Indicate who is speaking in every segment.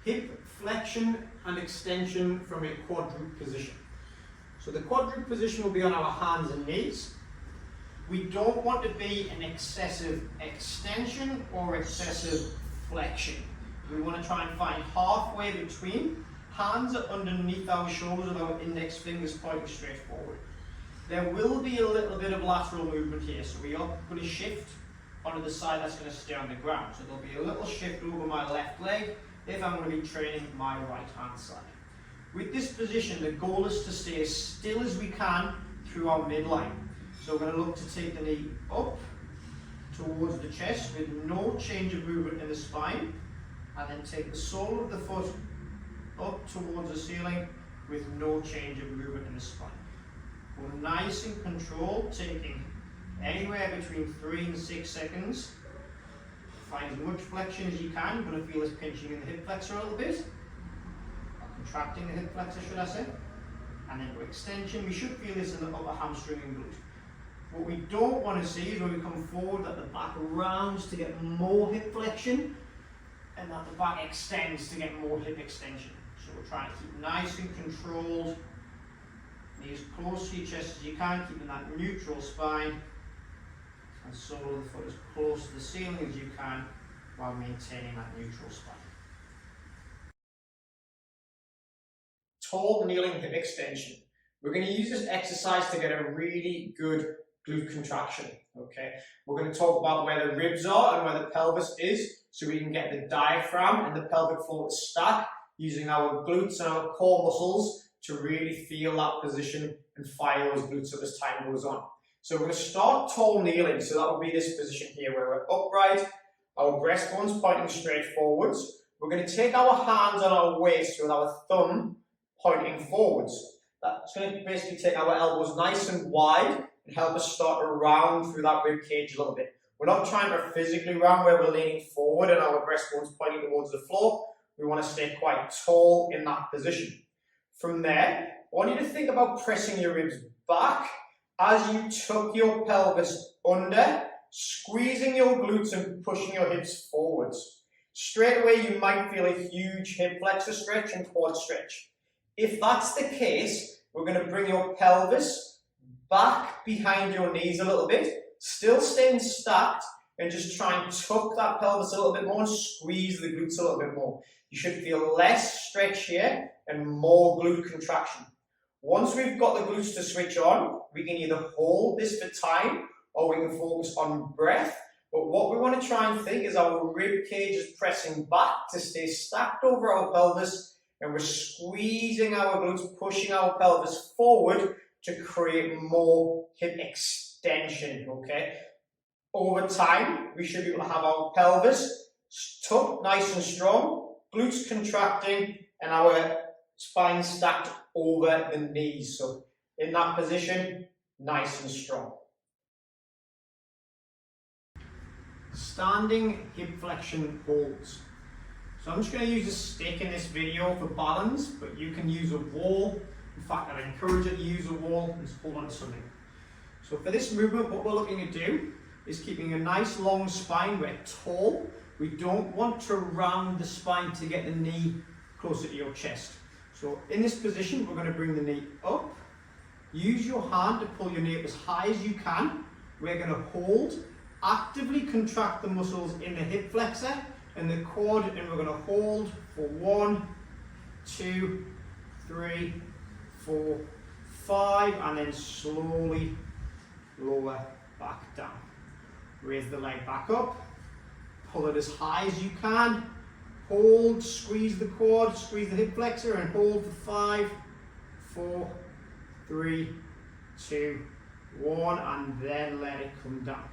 Speaker 1: hip flexion and extension from a quadruped position. So the quadruped position will be on our hands and knees. We don't want to be an excessive extension or excessive flexion. We want to try and find halfway between. Hands are underneath our shoulders with our index fingers pointing straight forward. There will be a little bit of lateral movement here, so we are going to shift onto the side that's going to stay on the ground. So there'll be a little shift over my left leg if I'm going to be training my right hand side. With this position, the goal is to stay as still as we can through our midline. So we're going to look to take the knee up towards the chest with no change of movement in the spine, and then take the sole of the foot up towards the ceiling with no change of movement in the spine. Go nice and controlled, taking anywhere between 3 and 6 seconds. Find as much flexion as you can. You're going to feel this pinching in the hip flexor a little bit, or contracting the hip flexor, should I say. And then for extension, we should feel this in the upper hamstring and glute. What we don't want to see is when we come forward that the back rounds to get more hip flexion and that the back extends to get more hip extension. So we're trying to keep nice and controlled, knees close to your chest as you can, keeping that neutral spine, and sole of the foot as close to the ceiling as you can while maintaining that neutral spine. Tall kneeling hip extension. We're going to use this exercise to get a really good glute contraction. Okay, we're going to talk about where the ribs are and where the pelvis is, so we can get the diaphragm and the pelvic floor to stack, using our glutes and our core muscles to really feel that position and fire those glutes up as time goes on. So we're going to start tall kneeling. So that will be this position here where we're upright, our breastbone's pointing straight forwards. We're going to take our hands on our waist with our thumb pointing forwards. That's going to basically take our elbows nice and wide and help us start to round through that rib cage a little bit. We're not trying to physically round where we're leaning forward and our breastbone's pointing towards the floor. We want to stay quite tall in that position. From there, I want you to think about pressing your ribs back as you tuck your pelvis under, squeezing your glutes and pushing your hips forwards. Straight away, you might feel a huge hip flexor stretch and quad stretch. If that's the case, we're going to bring your pelvis back behind your knees a little bit, still staying stacked, and just try and tuck that pelvis a little bit more and squeeze the glutes a little bit more. You should feel less stretch here and more glute contraction. Once we've got the glutes to switch on, we can either hold this for time or we can focus on breath. But what we want to try and think is our rib cage is pressing back to stay stacked over our pelvis, and we're squeezing our glutes, pushing our pelvis forward to create more hip extension, okay? Over time, we should be able to have our pelvis tucked nice and strong, glutes contracting, and our spine stacked over the knees. So in that position, nice and strong. Standing hip flexion holds. So I'm just going to use a stick in this video for balance, but you can use a wall. In fact, I'd encourage you to use a wall and just hold on to something. So for this movement, what we're looking to do is keeping a nice long spine. We're tall. We don't want to round the spine to get the knee closer to your chest. So in this position, we're going to bring the knee up. Use your hand to pull your knee up as high as you can. We're going to hold, actively contract the muscles in the hip flexor and the quad, and we're going to hold for 1, 2, 3, 4, 5, and then slowly lower back down. Raise the leg back up, pull it as high as you can, hold, squeeze the quad, squeeze the hip flexor, and hold for 5, 4, 3, 2, 1, and then let it come down.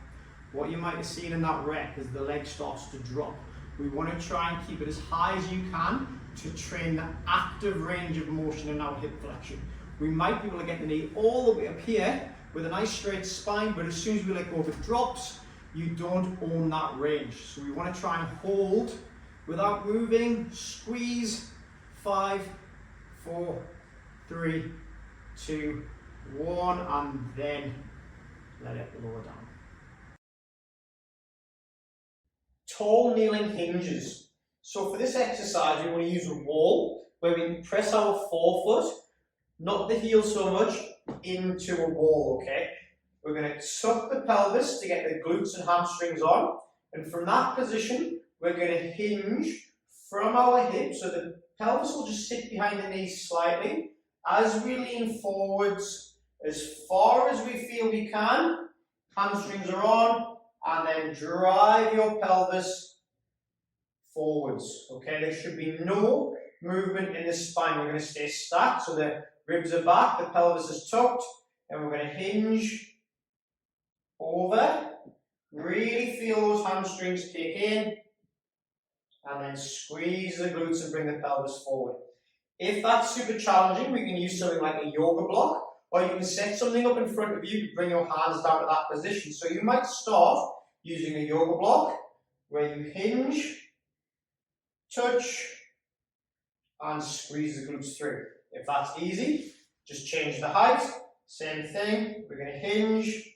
Speaker 1: What you might have seen in that rep is the leg starts to drop. We want to try and keep it as high as you can to train the active range of motion in our hip flexion. We might be able to get the knee all the way up here with a nice straight spine, but as soon as we let go, if it drops, you don't own that range. So we want to try and hold without moving, squeeze, 5, 4, 3, 2, 1, and then let it lower down. Tall kneeling hinges. So for this exercise, we want to use a wall where we can press our forefoot, not the heel so much, into a wall, okay? We're going to tuck the pelvis to get the glutes and hamstrings on, and from that position, we're going to hinge from our hips, so the pelvis will just sit behind the knees slightly. As we lean forwards, as far as we feel we can, hamstrings are on, and then drive your pelvis forwards, okay? There should be no movement in the spine. We're going to stay stacked, so the ribs are back, the pelvis is tucked, and we're going to hinge over. Really feel those hamstrings kick in, and then squeeze the glutes and bring the pelvis forward. If that's super challenging, we can use something like a yoga block, or you can set something up in front of you to bring your hands down to that position. So you might start using a yoga block where you hinge, touch, and squeeze the glutes through. If that's easy, just change the height. Same thing, we're going to hinge,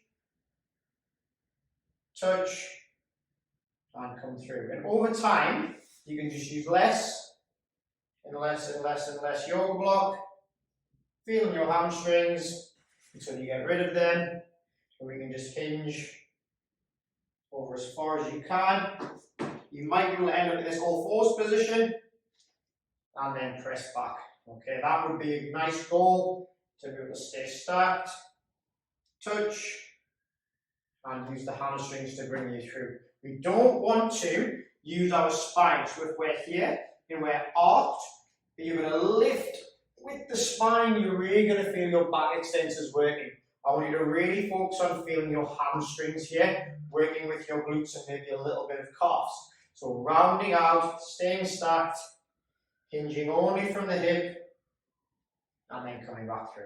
Speaker 1: touch, and come through. And over time, you can just use less and less and less and less yoga block, feeling your hamstrings until you get rid of them. So we can just hinge over as far as you can. You might be able to end up in this all fours position and then press back. Okay, that would be a nice goal to be able to stay stacked, touch, and use the hamstrings to bring you through. We don't want to use our spine. So if we're here and we're arched, but you're going to lift with the spine, you're really going to feel your back extensors working. I want you to really focus on feeling your hamstrings here, working with your glutes and maybe a little bit of calves. So rounding out, staying stacked, hinging only from the hip, and then coming back through.